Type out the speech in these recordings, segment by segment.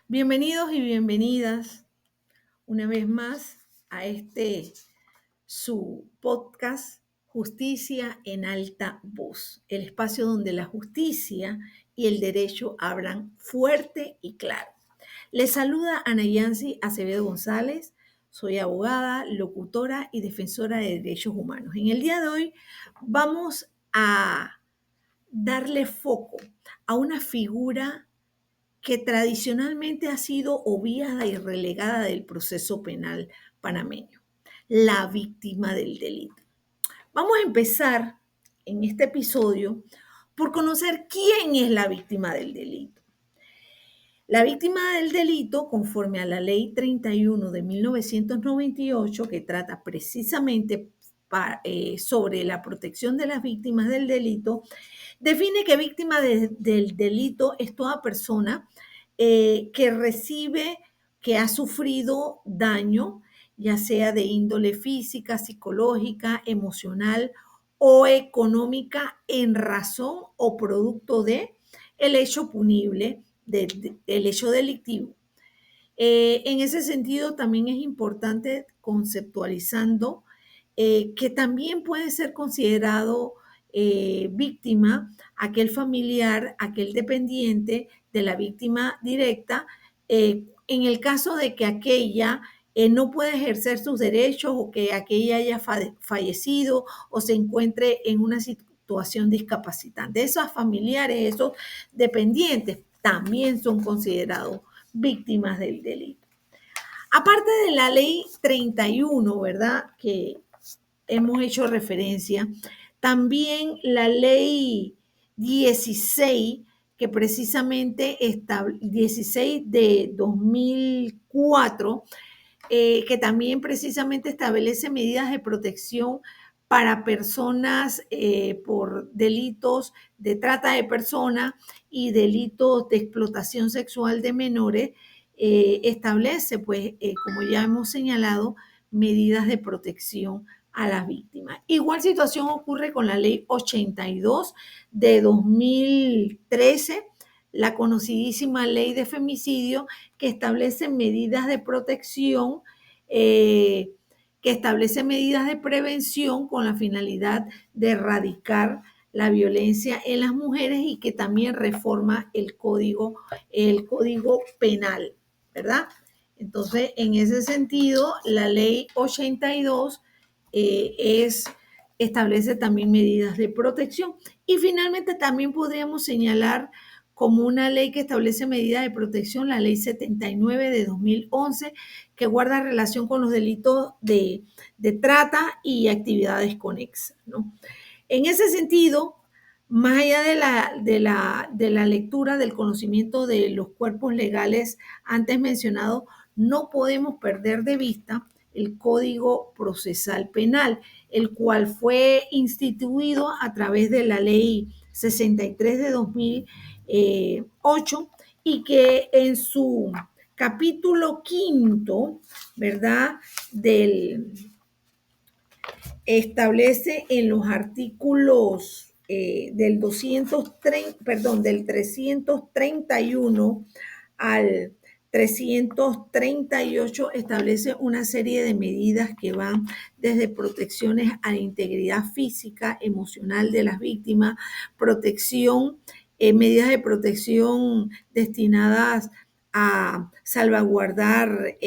Bienvenidos y bienvenidas una vez más a su podcast Justicia en Alta Voz, el espacio donde la justicia y el derecho hablan fuerte y claro. Les saluda Ana Yancy Acevedo González, soy abogada, locutora y defensora de derechos humanos. En el día de hoy vamos a darle foco a una figura que tradicionalmente ha sido obviada y relegada del proceso penal panameño, la víctima del delito. Vamos a empezar en este episodio por conocer quién es la víctima del delito. La víctima del delito, conforme a la Ley 31 de 1998, que trata precisamente sobre la protección de las víctimas del delito, define que víctima del delito es toda persona que recibe, que ha sufrido daño, ya sea de índole física, psicológica, emocional o económica en razón o producto de el hecho punible, el hecho delictivo. En ese sentido, también es importante conceptualizando que también puede ser considerado víctima aquel familiar, aquel dependiente de la víctima directa, en el caso de que aquella no pueda ejercer sus derechos o que aquella haya fallecido o se encuentre en una situación discapacitante. Esos familiares, esos dependientes, también son considerados víctimas del delito. Aparte de la ley 31, ¿verdad? Que hemos hecho referencia, también la ley 16, que precisamente 16 de 2004, que también precisamente establece medidas de protección para personas por delitos de trata de personas y delitos de explotación sexual de menores, establece, pues, como ya hemos señalado, medidas de protección a las víctimas. Igual situación ocurre con la ley 82 de 2013, la conocidísima ley de femicidio, que establece medidas de protección, que establece medidas de prevención con la finalidad de erradicar la violencia en las mujeres y que también reforma el código penal, ¿verdad? Entonces, en ese sentido, la ley 82 establece también medidas de protección. Y finalmente también podríamos señalar como una ley que establece medidas de protección, la ley 79 de 2011, que guarda relación con los delitos de trata y actividades conexas, ¿no? En ese sentido, más allá de la lectura, del conocimiento de los cuerpos legales antes mencionados, no podemos perder de vista el Código Procesal Penal, el cual fue instituido a través de la Ley 63 de 2008 y que en su capítulo quinto, ¿verdad? Establece en los artículos del 331 al 338, establece una serie de medidas que van desde protecciones a la integridad física, emocional de las víctimas, protección, medidas de protección destinadas a salvaguardar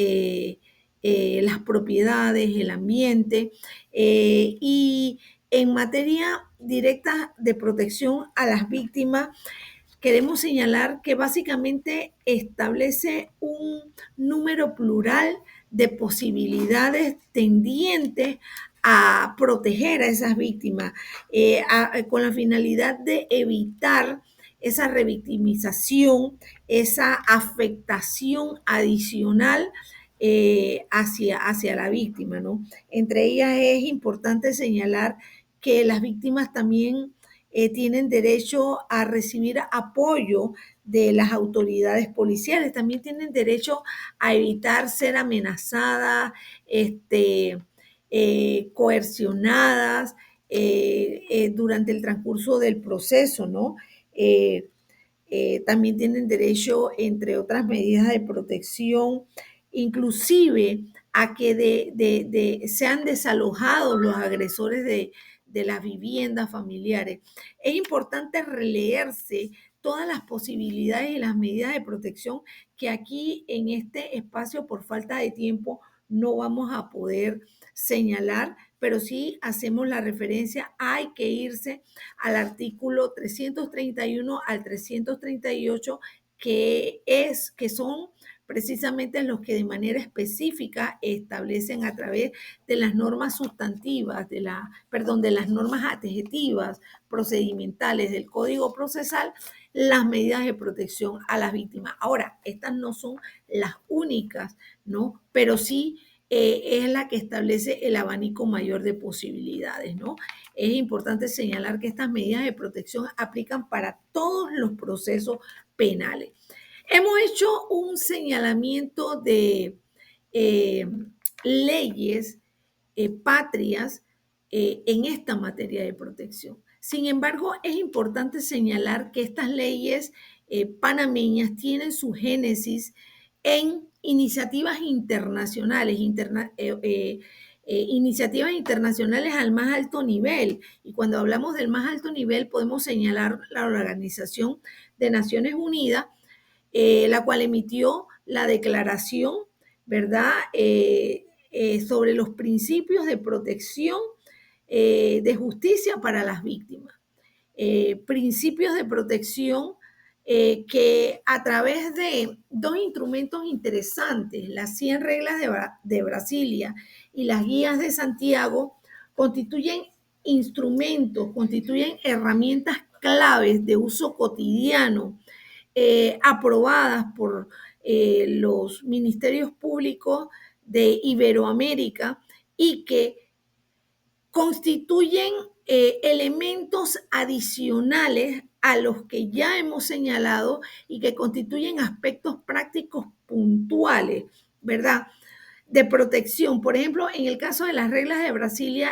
las propiedades, el ambiente, y en materia directa de protección a las víctimas, queremos señalar que básicamente establece un número plural de posibilidades tendientes a proteger a esas víctimas, con la finalidad de evitar esa revictimización, esa afectación adicional hacia la víctima, ¿no? Entre ellas es importante señalar que las víctimas también tienen derecho a recibir apoyo de las autoridades policiales, también tienen derecho a evitar ser amenazadas, coercionadas durante el transcurso del proceso, ¿no? También tienen derecho, entre otras medidas de protección, inclusive a que sean desalojados los agresores de las viviendas familiares. Es importante releerse todas las posibilidades y las medidas de protección que aquí en este espacio, por falta de tiempo, no vamos a poder señalar, pero sí hacemos la referencia, hay que irse al artículo 331 al 338, que son precisamente los que de manera específica establecen a través de las normas sustantivas, de las normas adjetivas procedimentales del Código Procesal, las medidas de protección a las víctimas. Ahora, estas no son las únicas, ¿no? Pero sí es la que establece el abanico mayor de posibilidades, ¿no? Es importante señalar que estas medidas de protección aplican para todos los procesos penales. Hemos hecho un señalamiento de leyes patrias en esta materia de protección. Sin embargo, es importante señalar que estas leyes panameñas tienen su génesis en iniciativas internacionales, iniciativas internacionales al más alto nivel. Y cuando hablamos del más alto nivel, podemos señalar la Organización de Naciones Unidas, la cual emitió la declaración, ¿verdad? Sobre los principios de protección de justicia para las víctimas. Principios de protección que a través de dos instrumentos interesantes, las 100 reglas de Brasilia y las guías de Santiago, constituyen instrumentos, constituyen herramientas claves de uso cotidiano aprobadas por los ministerios públicos de Iberoamérica y que constituyen elementos adicionales a los que ya hemos señalado y que constituyen aspectos prácticos puntuales, ¿verdad? De protección. Por ejemplo, en el caso de las reglas de Brasilia,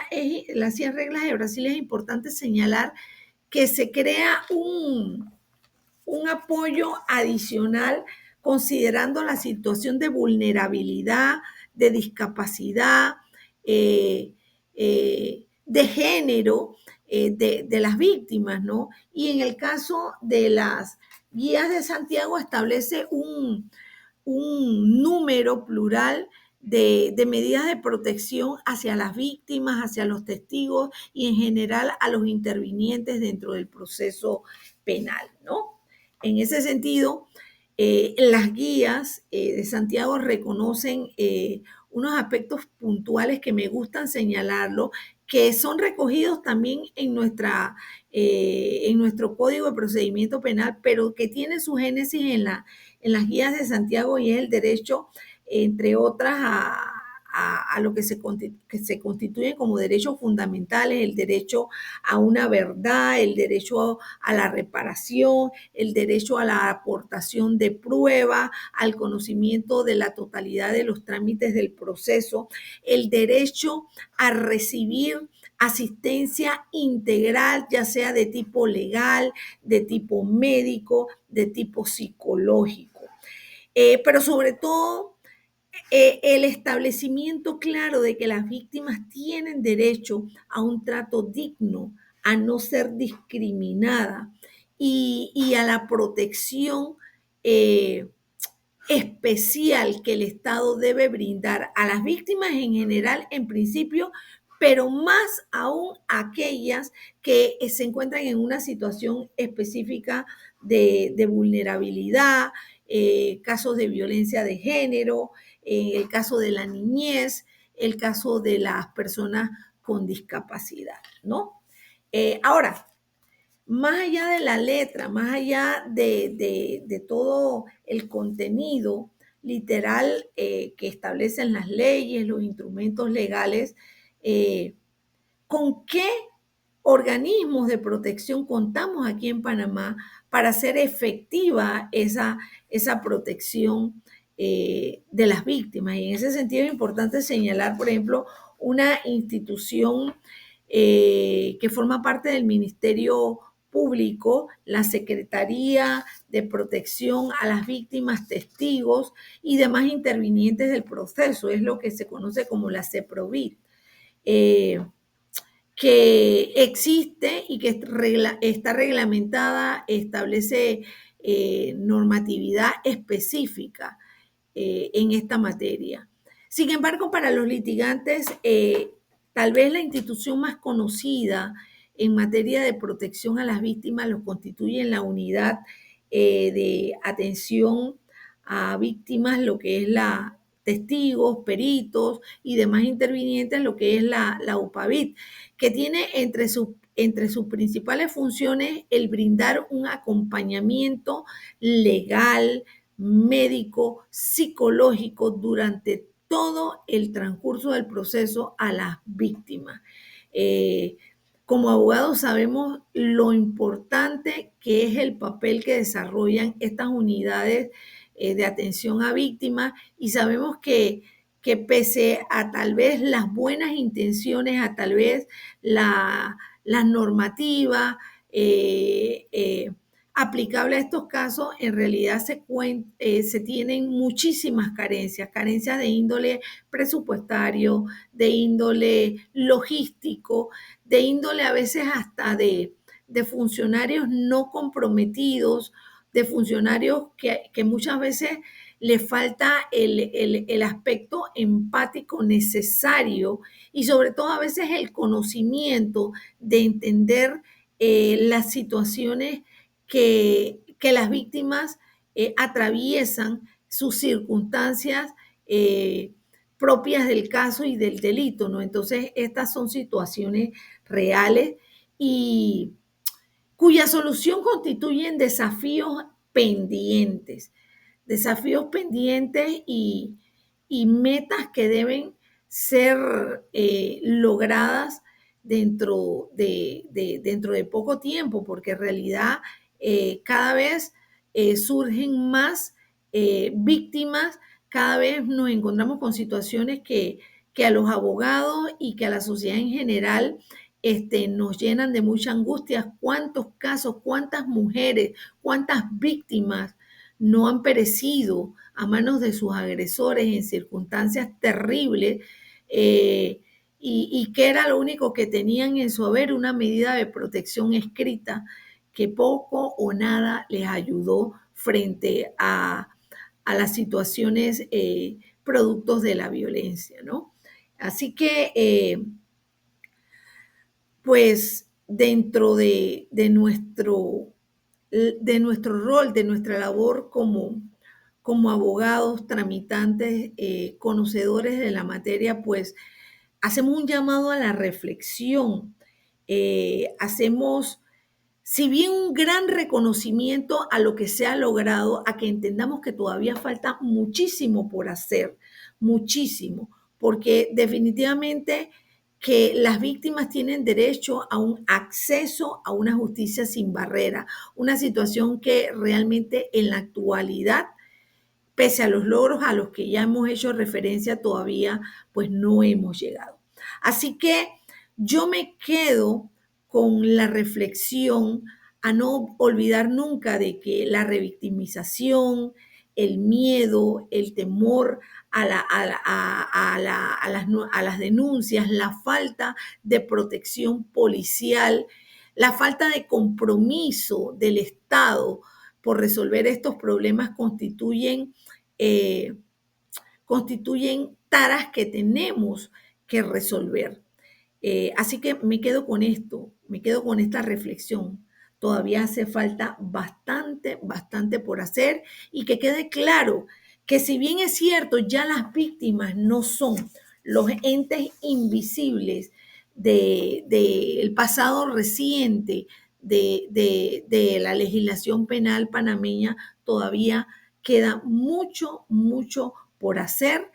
las 100 reglas de Brasilia, es importante señalar que se crea un apoyo adicional considerando la situación de vulnerabilidad, de discapacidad, de género de las víctimas, ¿no? Y en el caso de las guías de Santiago establece un número plural de medidas de protección hacia las víctimas, hacia los testigos y en general a los intervinientes dentro del proceso penal, ¿no? En ese sentido, las guías de Santiago reconocen unos aspectos puntuales que me gustan señalarlo, que son recogidos también en nuestro Código de Procedimiento Penal, pero que tienen su génesis en las guías de Santiago, y es el derecho, entre otras, a lo que se constituye como derechos fundamentales, el derecho a una verdad, el derecho a la reparación, el derecho a la aportación de prueba, al conocimiento de la totalidad de los trámites del proceso, el derecho a recibir asistencia integral, ya sea de tipo legal, de tipo médico, de tipo psicológico. Pero sobre todo, el establecimiento claro de que las víctimas tienen derecho a un trato digno, a no ser discriminada y a la protección especial que el Estado debe brindar a las víctimas en general, en principio, pero más aún aquellas que se encuentran en una situación específica de vulnerabilidad, casos de violencia de género, el caso de la niñez, el caso de las personas con discapacidad, ¿no? Ahora, más allá de la letra, más allá de todo el contenido literal que establecen las leyes, los instrumentos legales, ¿con qué organismos de protección contamos aquí en Panamá para hacer efectiva esa protección de las víctimas? Y en ese sentido es importante señalar, por ejemplo, una institución que forma parte del Ministerio Público, la Secretaría de Protección a las Víctimas, Testigos y demás intervinientes del proceso. Es lo que se conoce como la CEPROVIT. Que existe y que está reglamentada, establece normatividad específica en esta materia. Sin embargo, para los litigantes, tal vez la institución más conocida en materia de protección a las víctimas lo constituye la unidad de atención a víctimas, lo que es la testigos, peritos y demás intervinientes, lo que es la UPAVIT, que tiene entre sus principales funciones el brindar un acompañamiento legal, médico, psicológico durante todo el transcurso del proceso a las víctimas. Como abogados sabemos lo importante que es el papel que desarrollan estas unidades de atención a víctimas y sabemos que pese a tal vez las buenas intenciones, a tal vez las normativas aplicables a estos casos, en realidad se tienen muchísimas carencias, carencias de índole presupuestario, de índole logístico, de índole a veces hasta de funcionarios no comprometidos, de funcionarios que muchas veces le falta el aspecto empático necesario y sobre todo a veces el conocimiento de entender las situaciones que las víctimas atraviesan, sus circunstancias propias del caso y del delito, ¿no? Entonces, estas son situaciones reales y cuya solución constituyen desafíos pendientes y metas que deben ser logradas dentro de poco tiempo, porque en realidad cada vez surgen más víctimas, cada vez nos encontramos con situaciones que a los abogados y que a la sociedad en general nos llenan de mucha angustia. ¿Cuántos casos, cuántas mujeres, cuántas víctimas no han perecido a manos de sus agresores en circunstancias terribles y que era lo único que tenían en su haber, una medida de protección escrita que poco o nada les ayudó frente a las situaciones productos de la violencia, ¿no? Así que pues dentro de nuestro rol, de nuestra labor como abogados, tramitantes, conocedores de la materia, pues hacemos un llamado a la reflexión, hacemos, si bien un gran reconocimiento a lo que se ha logrado, a que entendamos que todavía falta muchísimo por hacer, muchísimo, porque definitivamente que las víctimas tienen derecho a un acceso a una justicia sin barrera, una situación que realmente en la actualidad, pese a los logros a los que ya hemos hecho referencia todavía, pues no hemos llegado. Así que yo me quedo con la reflexión a no olvidar nunca de que la revictimización, el miedo, el temor a las denuncias, la falta de protección policial, la falta de compromiso del Estado por resolver estos problemas eh, constituyen taras que tenemos que resolver. Así que me quedo con esto, me quedo con esta reflexión. Todavía hace falta bastante, bastante por hacer y que quede claro que si bien es cierto, ya las víctimas no son los entes invisibles del pasado reciente de la legislación penal panameña, todavía queda mucho, mucho por hacer,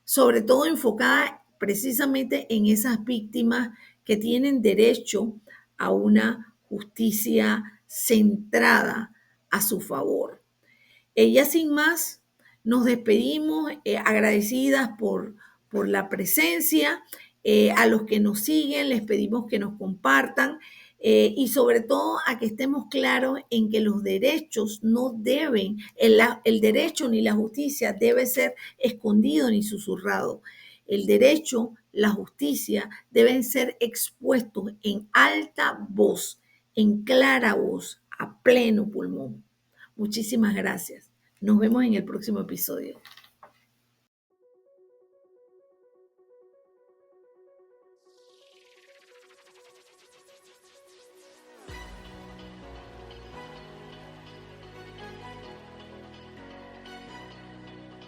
sobre todo enfocada precisamente en esas víctimas que tienen derecho a una justicia centrada a su favor. Ya sin más, nos despedimos agradecidas por la presencia. A los que nos siguen les pedimos que nos compartan y sobre todo a que estemos claros en que los derechos no deben, el derecho ni la justicia debe ser escondido ni susurrado. El derecho, la justicia deben ser expuestos en alta voz, en clara voz, a pleno pulmón. Muchísimas gracias. Nos vemos en el próximo episodio.